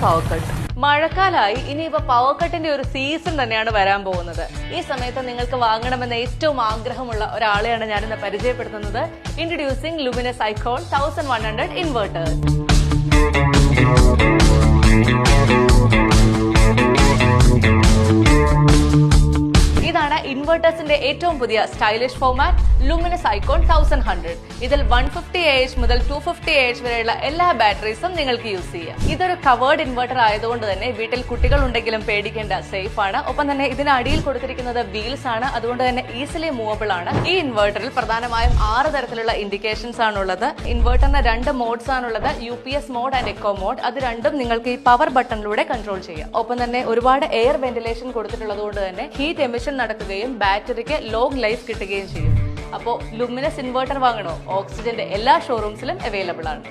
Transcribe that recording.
Power cut. മഴക്കാലമായി ഇനിയിപ്പോ power കട്ടിന്റെ ഒരു season തന്നെയാണ് വരാൻ പോകുന്നത്. ഈ സമയത്ത് നിങ്ങൾക്ക് വാങ്ങണമെന്ന ഏറ്റവും ആഗ്രഹമുള്ള ഒരാളെയാണ് ഞാനിന്ന് പരിചയപ്പെടുത്തുന്നത്. Introducing luminous icon 1100 inverter. ഇതാണ് ഇൻവെർട്ടേഴ്സിന്റെ ഏറ്റവും പുതിയ സ്റ്റൈലിഷ് ഫോർമാറ്റ് ലുമിനസ് ഐക്കോൺ 1100. ഇതിൽ 150 AH മുതൽ 250 AH വരെയുള്ള എല്ലാ ബാറ്ററീസും നിങ്ങൾക്ക് യൂസ് ചെയ്യാം. ഇതൊരു കവേർഡ് ഇൻവെർട്ടർ ആയതുകൊണ്ട് തന്നെ വീട്ടിൽ കുട്ടികൾ ഉണ്ടെങ്കിലും പേടിക്കേണ്ട, സേഫ് ആണ്. ഒപ്പം തന്നെ ഇതിന് അടിയിൽ കൊടുത്തിരിക്കുന്നത് വീൽസ് ആണ്, അതുകൊണ്ട് തന്നെ ഈസിലി മൂവബിൾ ആണ്. ഈ ഇൻവെർട്ടറിൽ പ്രധാനമായും 6 തരത്തിലുള്ള ഇൻഡിക്കേഷൻസ് ആണുള്ളത്. ഇൻവെർട്ടറിന് 2 മോഡ്സ് ആണുള്ളത്, UPS mode and eco mode. അത് രണ്ടും നിങ്ങൾക്ക് ഈ പവർ ബട്ടണിലൂടെ കൺട്രോൾ ചെയ്യാം. ഒപ്പം തന്നെ ഒരുപാട് എയർ വെന്റിലേഷൻ കൊടുത്തിട്ടുള്ളത് കൊണ്ട് തന്നെ ഹീറ്റ് എമിഷൻ നടക്കുകയും ബാറ്ററിക്ക് ലോങ് ലൈഫ് കിട്ടുകയും ചെയ്യും. അപ്പോൾ ലുമിനസ് ഇൻവെർട്ടർ വാങ്ങണോ? ഓക്സിജന്റെ എല്ലാ ഷോറൂംസിലും അവൈലബിൾ ആണ്.